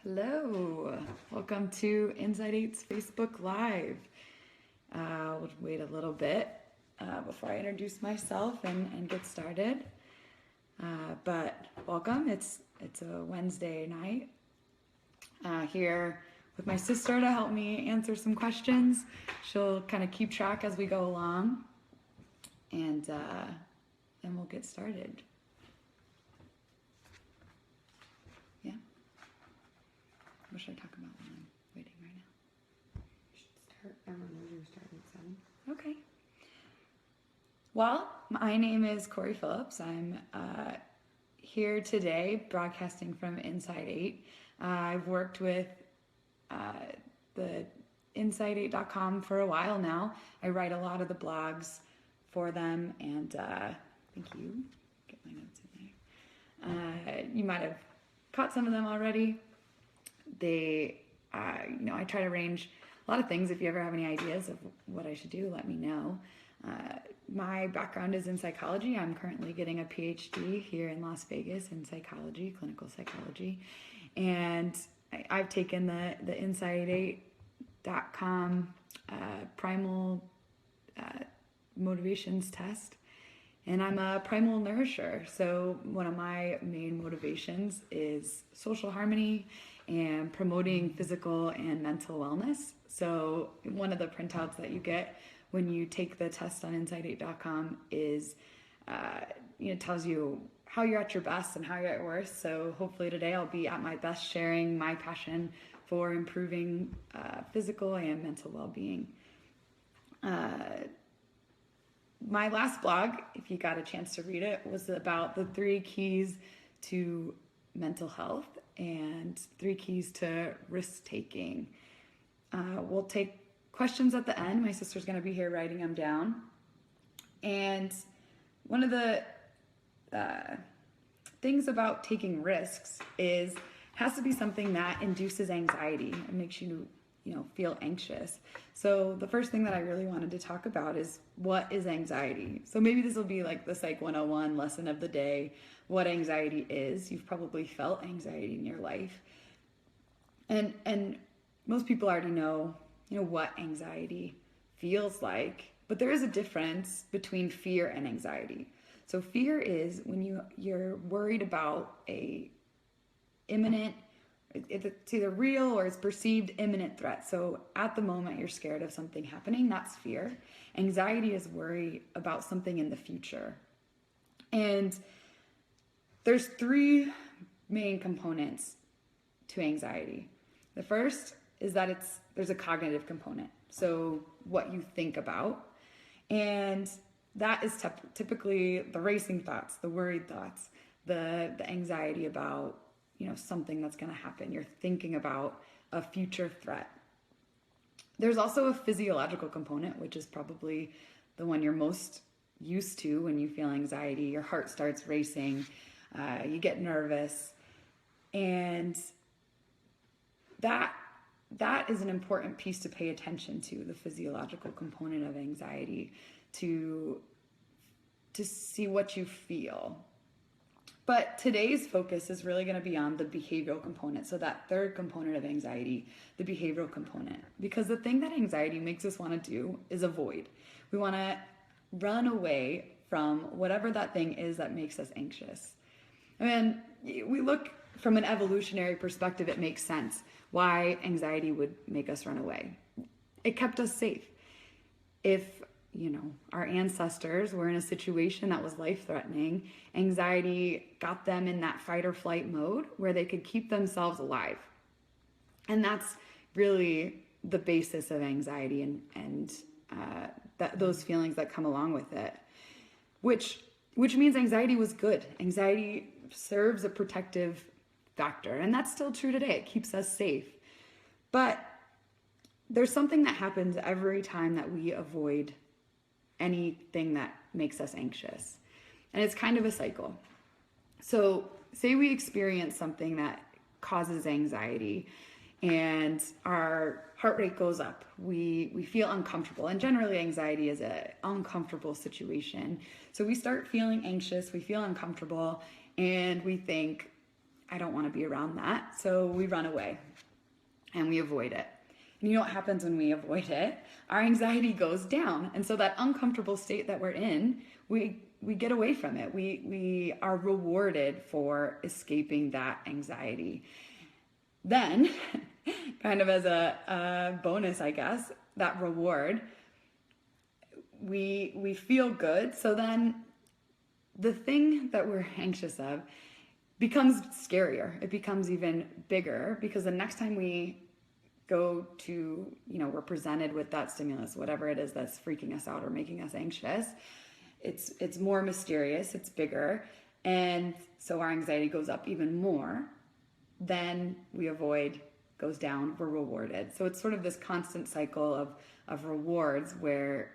Hello, welcome to Inside 8's Facebook Live. We'll wait a little bit before I introduce myself and get started. But welcome, it's a Wednesday night here with my sister to help me answer some questions. She'll kind of keep track as we go along, and then we'll get started. What should I talk about when I'm waiting right now? You should start. Everyone knows you're starting at 7. Okay. Well, my name is Corey Phillips. I'm here today broadcasting from Inside 8. I've worked with the Inside8.com for a while now. I write a lot of the blogs for them, and thank you. Get my notes in there. You might have caught some of them already. I try to arrange a lot of things. If you ever have any ideas of what I should do, let me know. My background is in psychology. I'm currently getting a PhD here in Las Vegas in psychology, clinical psychology. And I've taken the Inside8.com primal motivations test. And I'm a primal nourisher. So one of my main motivations is social harmony and promoting physical and mental wellness. So one of the printouts that you get when you take the test on Inside8.com is, tells you how you're at your best and how you're at worst. So hopefully today I'll be at my best sharing my passion for improving physical and mental well-being. My last blog, if you got a chance to read it, was about the 3 keys to mental health and 3 keys to risk-taking. We'll take questions at the end. My sister's going to be here writing them down. And one of the things about taking risks is it has to be something that induces anxiety and makes you feel anxious. So the first thing that I really wanted to talk about is, what is anxiety? So maybe this will be like the Psych 101 lesson of the day, what anxiety is. You've probably felt anxiety in your life. And most people already know what anxiety feels like, but there is a difference between fear and anxiety. So fear is when you're worried about a imminent, it's either real or it's perceived imminent threat. So at the moment you're scared of something happening, that's fear. Anxiety is worry about something in the future. And there's 3 main components to anxiety. The first is that there's a cognitive component. So what you think about. And that is typically the racing thoughts, the worried thoughts, the anxiety about something that's going to happen. You're thinking about a future threat. There's also a physiological component, which is probably the one you're most used to when you feel anxiety. Your heart starts racing, you get nervous, and that is an important piece to pay attention to, the physiological component of anxiety, to see what you feel. But today's focus is really going to be on the behavioral component. So that third component of anxiety, the behavioral component. Because the thing that anxiety makes us want to do is avoid. We want to run away from whatever that thing is that makes us anxious. I mean, we look from an evolutionary perspective, it makes sense why anxiety would make us run away. It kept us safe. If our ancestors were in a situation that was life-threatening, anxiety got them in that fight or flight mode where they could keep themselves alive. And that's really the basis of anxiety and those feelings that come along with it, which means anxiety was good. Anxiety serves a protective factor, and that's still true today. It keeps us safe. But there's something that happens every time that we avoid anything that makes us anxious. And it's kind of a cycle. So say we experience something that causes anxiety and our heart rate goes up. We feel uncomfortable. And generally anxiety is an uncomfortable situation. So we start feeling anxious, we feel uncomfortable, and we think, I don't want to be around that. So we run away and we avoid it. And you know what happens when we avoid it? Our anxiety goes down. And so that uncomfortable state that we're in, we get away from it. We are rewarded for escaping that anxiety. Then, kind of as a bonus, I guess, that reward, we feel good. So then the thing that we're anxious of becomes scarier. It becomes even bigger because the next time we go to, we're presented with that stimulus, whatever it is that's freaking us out or making us anxious, it's more mysterious, it's bigger. And so our anxiety goes up even more. Then we avoid, goes down, we're rewarded. So it's sort of this constant cycle of rewards where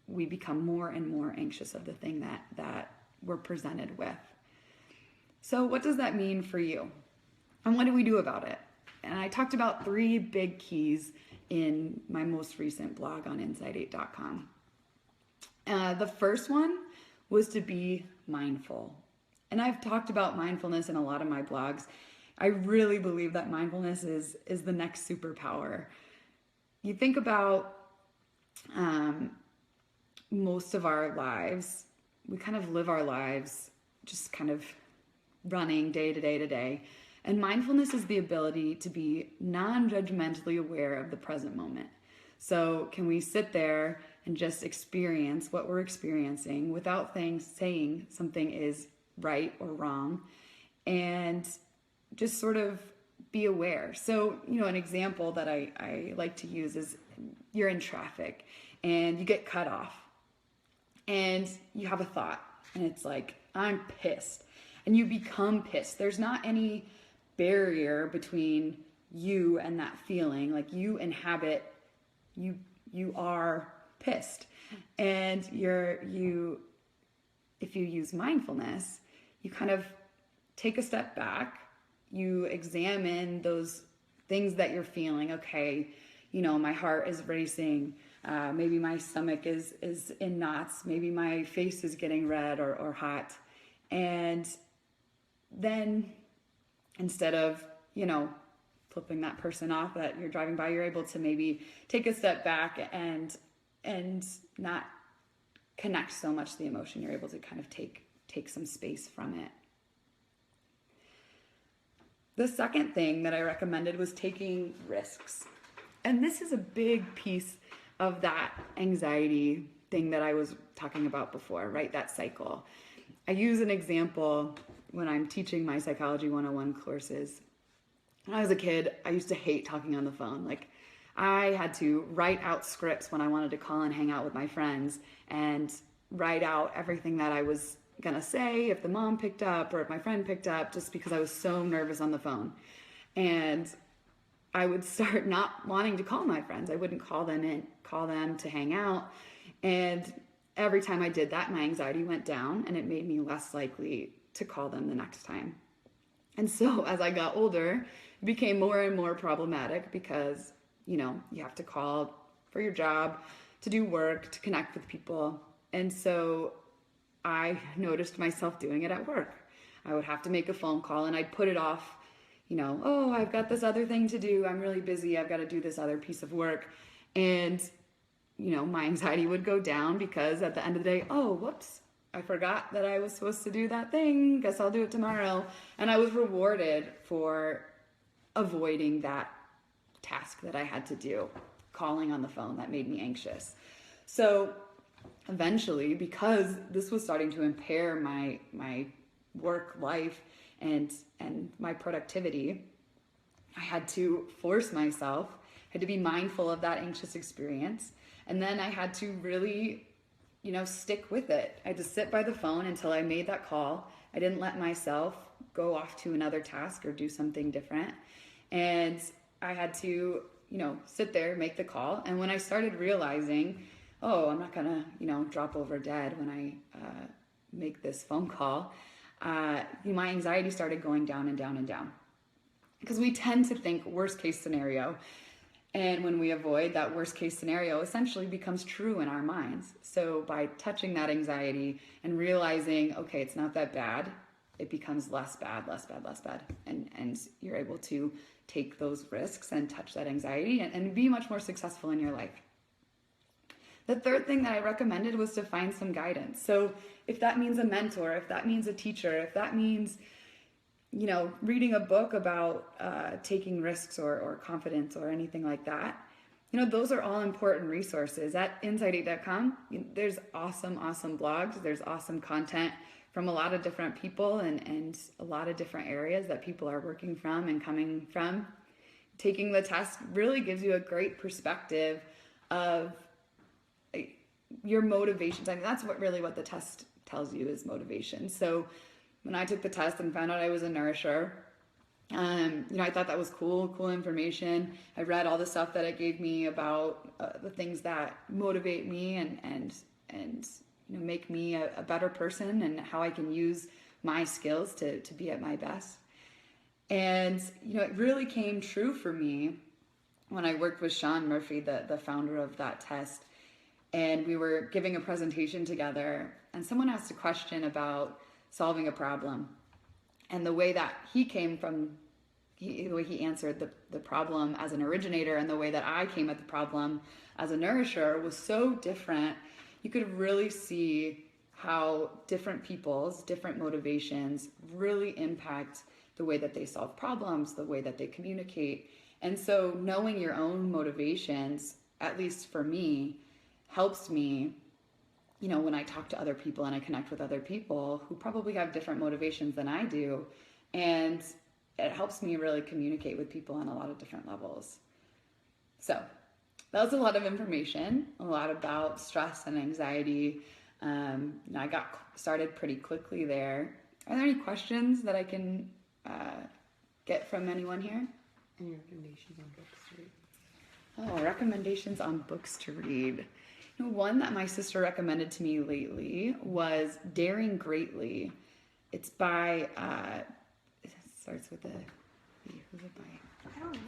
we become more and more anxious of the thing that we're presented with. So what does that mean for you? And what do we do about it? And I talked about 3 big keys in my most recent blog on Insight8.com. The first one was to be mindful. And I've talked about mindfulness in a lot of my blogs. I really believe that mindfulness is the next superpower. You think about most of our lives, we kind of live our lives just kind of running day to day to day. And mindfulness is the ability to be non-judgmentally aware of the present moment. So can we sit there and just experience what we're experiencing without saying something is right or wrong, and just sort of be aware. So, an example that I like to use is you're in traffic and you get cut off and you have a thought and it's like, I'm pissed, and you become pissed. There's not any barrier between you and that feeling. Like you inhabit, you are pissed. And if you use mindfulness, you kind of take a step back, you examine those things that you're feeling. Okay, my heart is racing, maybe my stomach is in knots, maybe my face is getting red or hot. And then instead of, flipping that person off that you're driving by, you're able to maybe take a step back and not connect so much to the emotion. You're able to kind of take some space from it. The second thing that I recommended was taking risks. And this is a big piece of that anxiety thing that I was talking about before, right? That cycle. I use an example when I'm teaching my Psychology 101 courses. When I was a kid, I used to hate talking on the phone. Like, I had to write out scripts when I wanted to call and hang out with my friends and write out everything that I was gonna say if the mom picked up or if my friend picked up, just because I was so nervous on the phone. And I would start not wanting to call my friends. I wouldn't call them to hang out. And every time I did that, my anxiety went down and it made me less likely to call them the next time. And so as I got older, it became more and more problematic because, you have to call for your job, to do work, to connect with people. And so I noticed myself doing it at work. I would have to make a phone call and I'd put it off, oh, I've got this other thing to do. I'm really busy. I've got to do this other piece of work. And, my anxiety would go down because at the end of the day, oh, whoops, I forgot that I was supposed to do that thing. Guess I'll do it tomorrow. And I was rewarded for avoiding that task that I had to do, calling on the phone that made me anxious. So eventually, because this was starting to impair my work life and my productivity, I had to force myself, had to be mindful of that anxious experience. And then I had to really stick with it. I had to sit by the phone until I made that call. I didn't let myself go off to another task or do something different. And I had to, sit there, make the call. And when I started realizing, oh, I'm not gonna, drop over dead when I make this phone call, my anxiety started going down and down and down. Because we tend to think worst case scenario. And when we avoid that worst case scenario, essentially becomes true in our minds. So by touching that anxiety and realizing, okay, it's not that bad, it becomes less bad, and you're able to take those risks and touch that anxiety and be much more successful in your life. The third thing that I recommended was to find some guidance. So if that means a mentor, if that means a teacher, if that means, reading a book about taking risks or confidence or anything like that, those are all important resources. At Inside8.com, there's awesome blogs. There's awesome content from a lot of different people and a lot of different areas that people are working from and coming from. Taking the test really gives you a great perspective of your motivations. I mean, that's what the test tells you is motivation. So when I took the test and found out I was a nourisher, I thought that was cool information. I read all the stuff that it gave me about the things that motivate me and make me a better person and how I can use my skills to be at my best. And, it really came true for me when I worked with Sean Murphy, the founder of that test. And we were giving a presentation together, and someone asked a question about solving a problem. And the way that he came from, the way he answered the problem as an originator and the way that I came at the problem as a nourisher was so different. You could really see how different people's different motivations really impact the way that they solve problems, the way that they communicate. And so knowing your own motivations, at least for me, helps me, when I talk to other people and I connect with other people who probably have different motivations than I do. And it helps me really communicate with people on a lot of different levels. So that was a lot of information, a lot about stress and anxiety. I got started pretty quickly there. Are there any questions that I can get from anyone here? Any recommendations on books to read? Oh, recommendations on books to read. One that my sister recommended to me lately was Daring Greatly. It's by, it starts with a, who's it by? I don't know.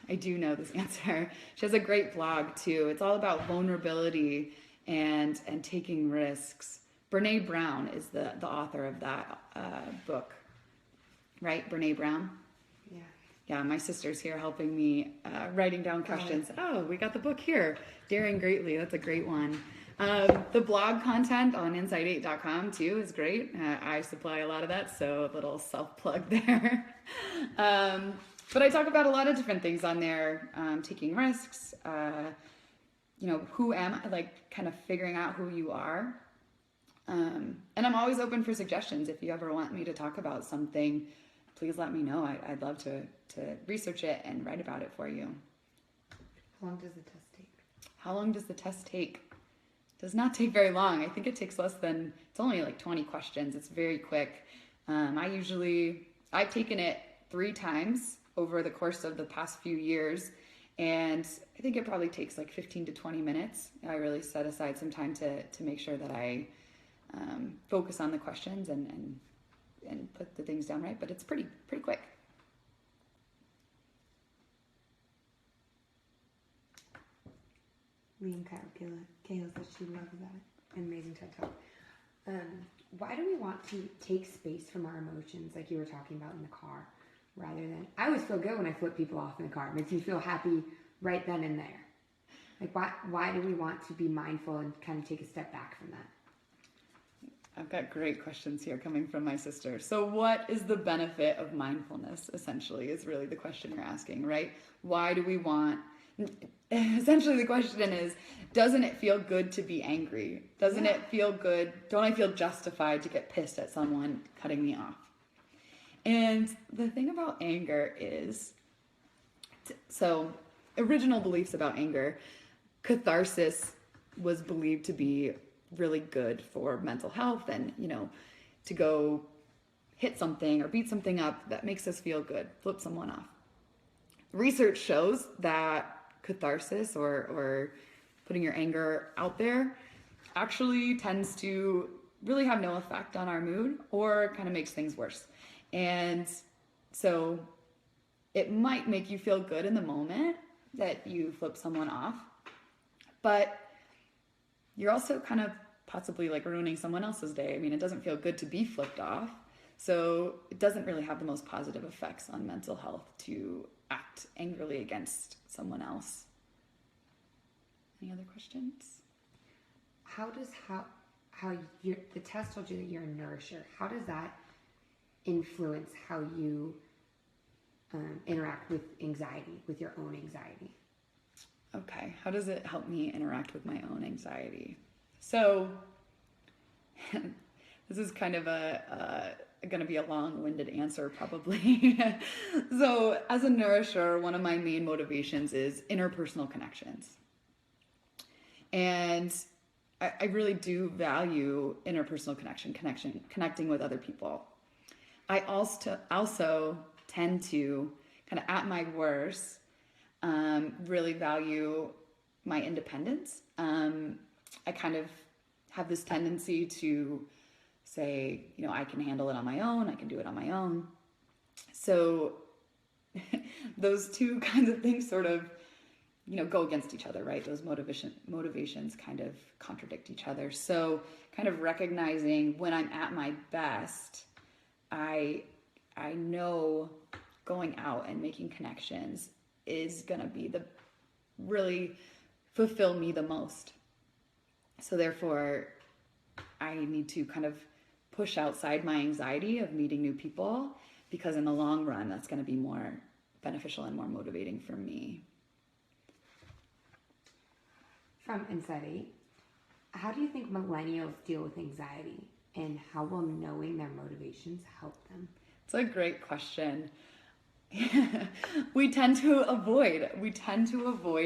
I do know this answer. She has a great blog too. It's all about vulnerability and taking risks. Brene Brown is the author of that book, right? Brene Brown? Yeah. Yeah, my sister's here helping me writing down questions. Oh, we got the book here. Daring Greatly, that's a great one. The blog content on Inside8.com too is great. I supply a lot of that, so a little self-plug there. But I talk about a lot of different things on there, taking risks, who am I, like kind of figuring out who you are. And I'm always open for suggestions. If you ever want me to talk about something, please let me know. I'd love to research it and write about it for you. How long does the test take? How long does the test take? It does not take very long. I think it takes it's only like 20 questions. It's very quick. I've taken it 3 times over the course of the past few years. And I think it probably takes like 15 to 20 minutes. I really set aside some time to make sure that I focus on the questions and put the things down right, but it's pretty quick. Liam Kayla says she loves that. Amazing TED Talk. Why do we want to take space from our emotions, like you were talking about in the car, rather than... I always feel good when I flip people off in the car. It makes me feel happy right then and there. Like, why do we want to be mindful and kind of take a step back from that? I've got great questions here coming from my sister. So what is the benefit of mindfulness, essentially, is really the question you're asking, right? Why do we want... Essentially, the question is, doesn't it feel good to be angry? Doesn't it feel good? Don't I feel justified to get pissed at someone cutting me off? And the thing about anger is, so original beliefs about anger, catharsis was believed to be really good for mental health and, to go hit something or beat something up that makes us feel good, flip someone off. Research shows that catharsis or putting your anger out there actually tends to really have no effect on our mood or kind of makes things worse. And so it might make you feel good in the moment that you flip someone off, but you're also kind of possibly like ruining someone else's day. I mean, it doesn't feel good to be flipped off. So it doesn't really have the most positive effects on mental health to act angrily against someone else. Any other questions? How does the test told you that you're a nourisher? How does that influence how you interact with anxiety, with your own anxiety? Okay, how does it help me interact with my own anxiety? So this is kind of going to be a long-winded answer probably. So as a nourisher, one of my main motivations is interpersonal connections. And I really do value interpersonal connecting with other people. I also tend to, kind of at my worst, really value my independence. I kind of have this tendency to say, I can handle it on my own. I can do it on my own. So those two kinds of things sort of, go against each other, right? Those motivations kind of contradict each other. So kind of recognizing when I'm at my best, I know going out and making connections is going to be really fulfill me the most. So therefore, I need to kind of push outside my anxiety of meeting new people, because in the long run, that's going to be more beneficial and more motivating for me. From Insight, how do you think millennials deal with anxiety, and how will knowing their motivations help them? It's a great question. We tend to avoid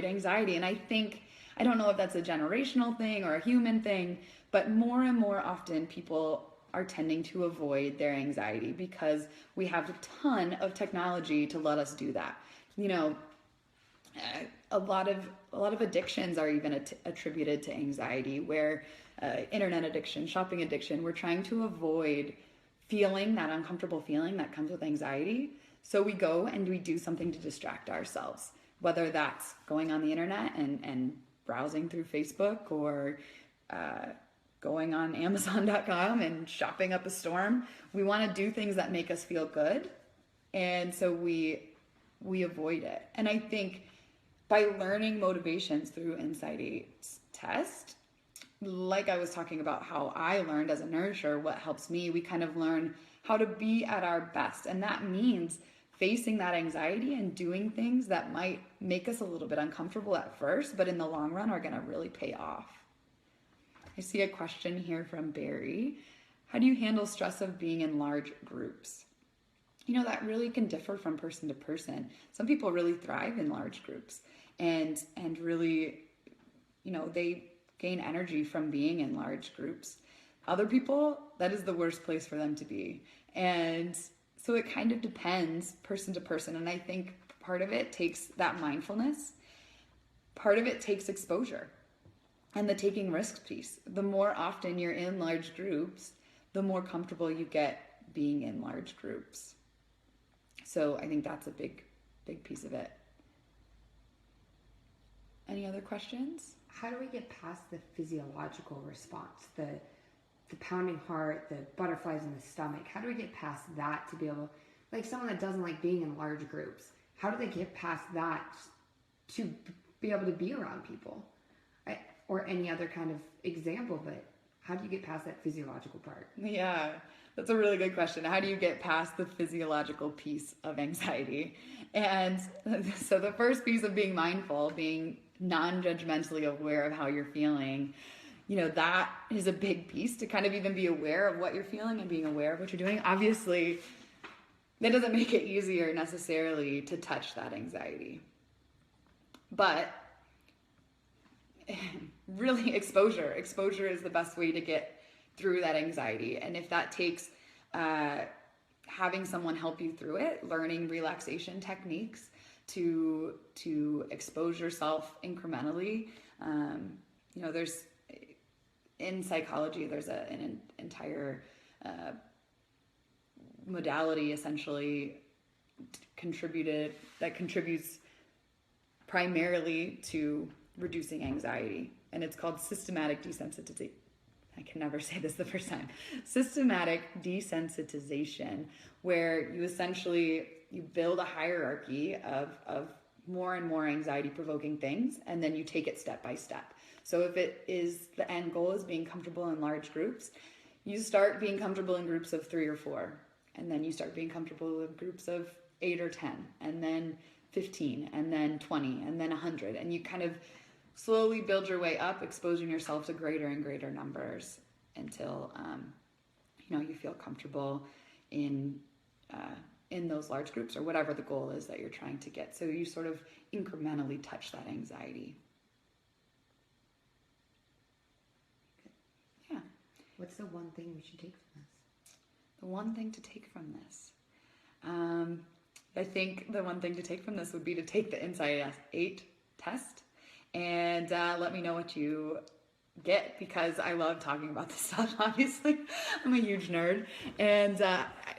anxiety. And I don't know if that's a generational thing or a human thing, but more and more often people are tending to avoid their anxiety because we have a ton of technology to let us do that. A lot of addictions are even attributed to anxiety, where internet addiction, shopping addiction, we're trying to avoid feeling that uncomfortable feeling that comes with anxiety. So we go and we do something to distract ourselves, whether that's going on the internet and browsing through Facebook, or going on Amazon.com and shopping up a storm. We want to do things that make us feel good. And so we avoid it. And I think by learning motivations through Insight's test, like I was talking about how I learned as a nourisher, what helps me, we kind of learn how to be at our best. And that means facing that anxiety and doing things that might make us a little bit uncomfortable at first, but in the long run are going to really pay off. I see a question here from Barry. How do you handle stress of being in large groups? That really can differ from person to person. Some people really thrive in large groups and really, they gain energy from being in large groups. Other people, that is the worst place for them to be. And so it kind of depends person to person. And I think part of it takes that mindfulness. Part of it takes exposure and the taking risks piece. The more often you're in large groups, the more comfortable you get being in large groups. So I think that's a big piece of it. Any other questions? How do we get past the physiological response, the pounding heart, the butterflies in the stomach? How do we get past that to be able, like someone that doesn't like being in large groups, how do they get past that to be able to be around people? Or any other kind of example, but how do you get past that physiological part? Yeah, that's a really good question. How do you get past the physiological piece of anxiety? And so the first piece of being mindful, being non-judgmentally aware of how you're feeling, that is a big piece, to kind of even be aware of what you're feeling and being aware of what you're doing. Obviously, that doesn't make it easier necessarily to touch that anxiety. But really, exposure is the best way to get through that anxiety. And if that takes having someone help you through it, learning relaxation techniques to expose yourself incrementally. There's, in psychology, there's an entire modality essentially that contributes primarily to reducing anxiety, and it's called systematic I can never say this the first time, systematic desensitization, where you essentially, you build a hierarchy of more and more anxiety provoking things, and then you take it step by step. So if it is, the end goal is being comfortable in large groups, you start being comfortable in groups of 3 or 4, and then you start being comfortable in groups of 8 or 10, and then 15, and then 20, and then 100, and you kind of slowly build your way up, exposing yourself to greater and greater numbers until you feel comfortable in those large groups, or whatever the goal is that you're trying to get. So you sort of incrementally touch that anxiety. Yeah. What's the one thing we should take from this? The one thing to take from this. I think the one thing to take from this would be to take the Insight 8 test and let me know what you get, because I love talking about this stuff. Obviously, I'm a huge nerd, and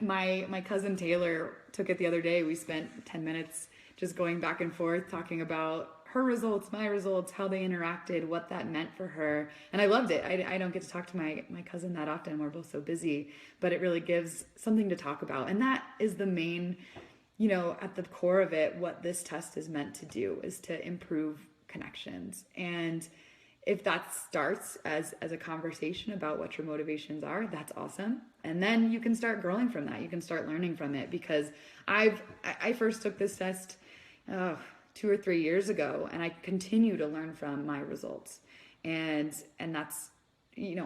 my cousin Taylor took it the other day. We spent 10 minutes just going back and forth talking about her results, my results, how they interacted, what that meant for her, and I loved it. I don't get to talk to my cousin that often. We're both so busy, but it really gives something to talk about, and that is the main, at the core of it, what this test is meant to do is to improve connections. And if that starts as a conversation about what your motivations are, that's awesome. And then you can start growing from that. You can start learning from it, because I first took this test 2 or 3 years ago, and I continue to learn from my results. And that's,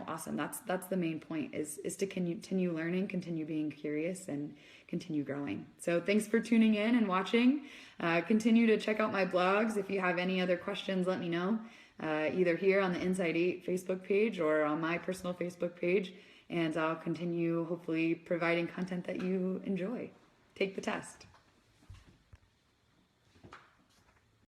awesome. That's the main point, is to continue learning, continue being curious, and continue growing. So thanks for tuning in and watching. Continue to check out my blogs. If you have any other questions, let me know. Either here on the Insight 8 Facebook page or on my personal Facebook page, and I'll continue hopefully providing content that you enjoy. Take the test.